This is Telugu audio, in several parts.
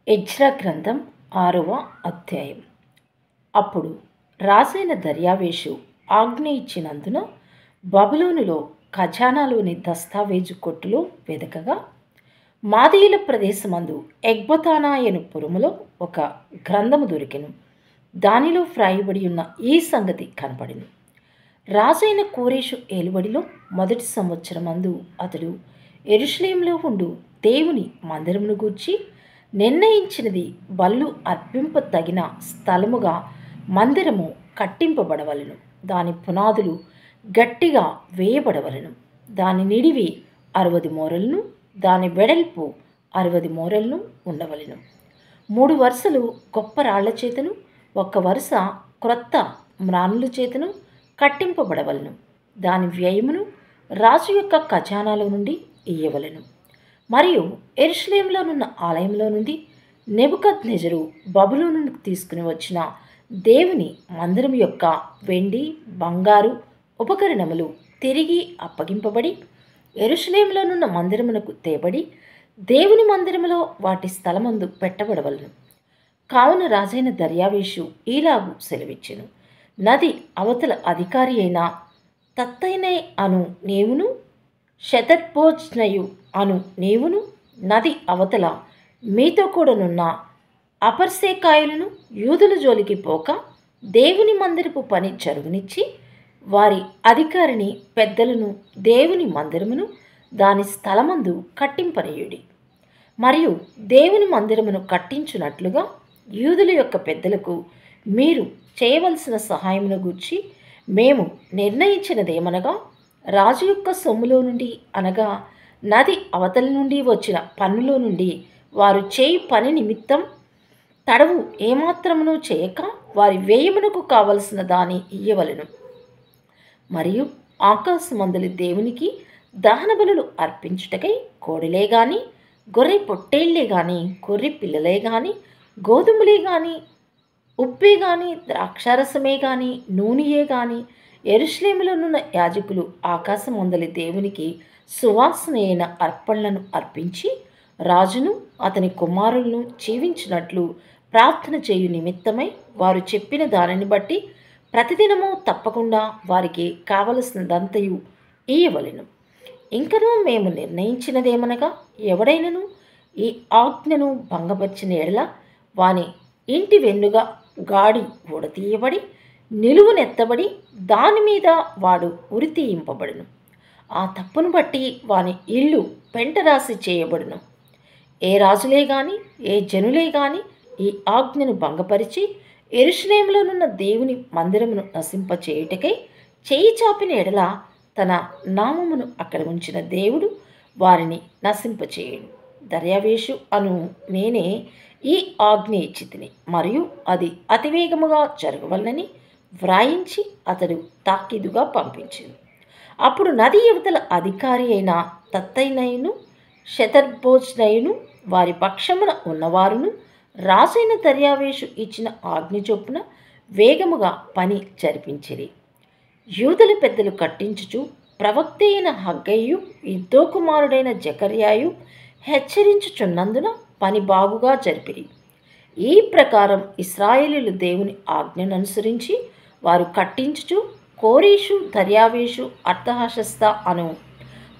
ఎజ్రా గ్రంథం 6వ అధ్యాయం. అప్పుడు రాజైన దర్యావేషు ఆజ్ఞ ఇచ్చినందున బబులోనులో ఖజానాలోని దస్తావేజు కొట్టులో వెదకగా మాదీయుల ప్రదేశమందు ఎగ్బతానాయను పురములో ఒక గ్రంథము దొరికెను. దానిలో వ్రాయబడి ఉన్న ఈ సంగతి కనపడెను. రాజైన కోరేషు ఏలుబడిలో మొదటి సంవత్సరమందు అతడు యెరూషలేములో ఉండు దేవుని మందిరమును గూర్చి నిర్ణయించినది బలులు అర్పింప తగిన స్థలముగా మందిరము కట్టింపబడవలెను. దాని పునాదులు గట్టిగా వేయబడవలెను. దాని నిడివి 60 మూరలను, దాని వెడల్పు 60 మూరలను ఉండవలెను. 3 వరుసలు గొప్ప రాళ్ల చేతను, 1 వరుస క్రొత్త మ్రానుల చేతను కట్టింపబడవలెను. దాని వ్యయమును రాజు యొక్క ఖజానాలో నుండి ఇయ్యవలెను. మరియు యెరూషలేములోనున్న ఆలయంలో నుండి నెబుకద్నెజరు బబులోనుకు తీసుకుని వచ్చిన దేవుని మందిరం యొక్క వెండి, బంగారు ఉపకరణములు తిరిగి అప్పగింపబడి యెరూషలేములోనున్న మందిరమునకు తేబడి దేవుని మందిరములో వాటి స్థలమందు పెట్టబడవలను. కావున రాజైన దర్యావేషు ఈలాగు సెలవిచ్చెను. నది అవతల అధికారి అయిన తత్తైనై అను నేవును, షెతర్బోజ్నయు అను నీవును, నది అవతల మీతో కూడానున్న అపర్సేకాయులను యూదుల జోలికి పోక దేవుని మందిరపు పని జరుగునిచ్చి వారి అధికారిని పెద్దలను దేవుని మందిరమును దాని స్థలమందు కట్టింపనీయుడి. మరియు దేవుని మందిరమును కట్టించున్నట్లుగా యూదుల యొక్క పెద్దలకు మీరు చేయవలసిన సహాయమును గూర్చి మేము నిర్ణయించినదేమనగా, రాజు యొక్క సొమ్ములో నుండి అనగా నది అవతల నుండి వచ్చిన పన్నులో నుండి వారు చేయి పని నిమిత్తం తడవు ఏమాత్రమును చేయక వారి వ్యయమునకు కావలసిన దాని ఇయ్యవలెను. మరియు ఆకాశమందలి దేవునికి దహన బలులు అర్పించుటకై కోడెలే గాని, గొర్రె పొట్టేళ్లే గాని, గొర్రె పిల్లలే గాని, గోధుమలే గాని, ఉప్పే గాని, ద్రాక్షారసమే గాని, నూనెయే గాని యెరూషలేములోనున్న యాజకులు ఆకాశమందలి దేవునికి సువాసన అయిన అర్పణలను అర్పించి రాజును అతని కుమారులను జీవించినట్లు ప్రార్థన చేయు నిమిత్తమై వారు చెప్పిన దానిని బట్టి ప్రతిదినము తప్పకుండా వారికి కావలసినదంతయు ఇయ్యవలెను. ఇంకనూ మేము నిర్ణయించినదేమనగా, ఎవడైనను ఈ ఆజ్ఞను భంగపరిచిన ఎడల వాని ఇంటి వెన్నుగా గాడి ఊడతీయబడి నిలువునెత్తబడి దానిమీద వాడు ఉరితీయింపబడును. ఆ తప్పును బట్టి వాని ఇల్లు పెంటరాసి చేయబడును. ఏ రాజులే గాని, ఏ జనులే గాని ఈ ఆజ్ఞను భంగపరిచి యెరూషలేములోనున్న దేవుని మందిరమును నశింపచేయుటకై చేయి చాపిన ఎడల తన నామమును అక్కడ ఉంచిన దేవుడు వారిని నశింపచేయును. దర్యావేషు అను నేనే ఈ ఆజ్ఞ ఇచ్చితిని, మరియు అది అతివేగముగా జరగవలనని వ్రాయించి అతడు తాకీదుగా పంపించింది. అప్పుడు నది యువతల అధికారి అయిన తత్తైనయును, షెతర్బోజ్నయును వారి పక్షమున ఉన్నవారును రాజైన దర్యావేషు ఇచ్చిన ఆజ్ఞ చొప్పున వేగముగా పని జరిపించిరి. యూదుల పెద్దలు కట్టించుచు ప్రవక్త అయిన హగ్గయ్యు, ఇద్దో కుమారుడైన జకర్యాయు హెచ్చరించుచున్నందున పని బాగుగా జరిపిరి. ఈ ప్రకారం ఇశ్రాయేలీయులు దేవుని ఆజ్ఞను అనుసరించి వారు కట్టించుచు కోరేషు, దర్యావేషు, అర్తహషస్త అను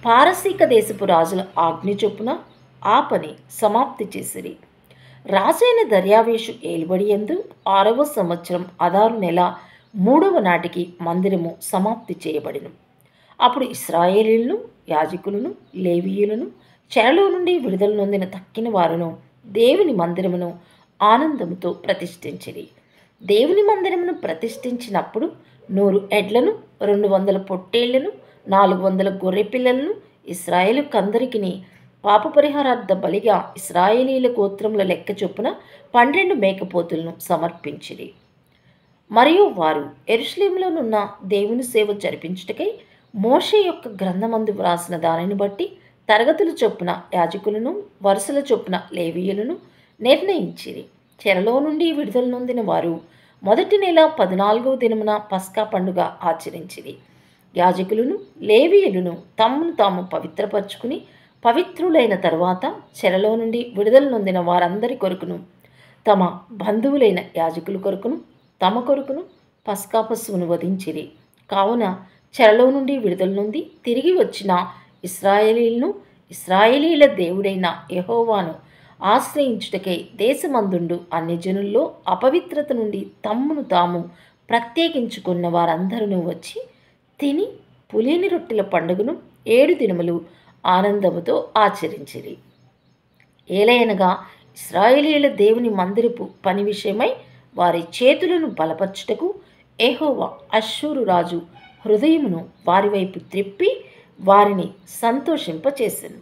పారసీక దేశపు రాజుల ఆజ్ఞ చొప్పున ఆ పని సమాప్తి చేసిరి. రాజైన దర్యావేషు ఏలుబడి యందు 6వ సంవత్సరం అదారు నెల 3వ నాటికి మందిరము సమాప్తి చేయబడిను. అప్పుడు ఇశ్రాయేలీయులను, యాజకులను, లేవీయులను, చెరలో నుండి విడుదల నొందిన తక్కిన వారును దేవుని మందిరమును ఆనందముతో ప్రతిష్ఠించిరి. దేవుని మందిరమును ప్రతిష్ఠించినప్పుడు 100 ఎడ్లను, 200 పొట్టేళ్లను, 400 గొర్రె పిల్లలను ఇశ్రాయేలుకందరికిని పాపపరిహారార్థ బలిగా ఇశ్రాయేలీల గోత్రముల లెక్క చొప్పున 12 మేకపోతులను సమర్పించిరి. మరియు వారు యెరూషలేములోనున్న దేవుని సేవ జరిపించుటకై మోషే యొక్క గ్రంథమందు వ్రాసిన దానిని బట్టి తరగతుల చొప్పున యాజకులను, వరుసల చొప్పున లేవీయులను నిర్ణయించిరి. చెరలో నుండి విడుదల నొందిన వారు మొదటి నెల 14వ దినమున పస్కా పండుగ ఆచరించిరి. యాజకులను, లేవీయులను తమ్మును తాము పవిత్రపరచుకుని పవిత్రులైన తరువాత చెరలో నుండి విడుదల నొందిన వారందరి కొరకును, తమ బంధువులైన యాజకుల కొరకును, తమ కొరకును పస్కా పశువును వధించిరి. కావున చెరలో నుండి విడుదల నొంది తిరిగి వచ్చిన ఇశ్రాయేలీలను, ఇశ్రాయేలీల దేవుడైన యెహోవాను ఆశ్రయించుటకై దేశమందుండు అన్యజనుల్లో అపవిత్రత నుండి తమ్మును తాము ప్రత్యేకించుకున్న వారందరూ వచ్చి తిని పులిని రొట్టెల పండుగను 7 దినములు ఆనందముతో ఆచరించిరి. ఏలయనగా ఇశ్రాయేలీయుల దేవుని మందిరపు పని విషయమై వారి చేతులను బలపరచుటకు యెహోవా అష్షూరు రాజు హృదయమును వారి వైపు త్రిప్పి వారిని సంతోషింపచేసెను.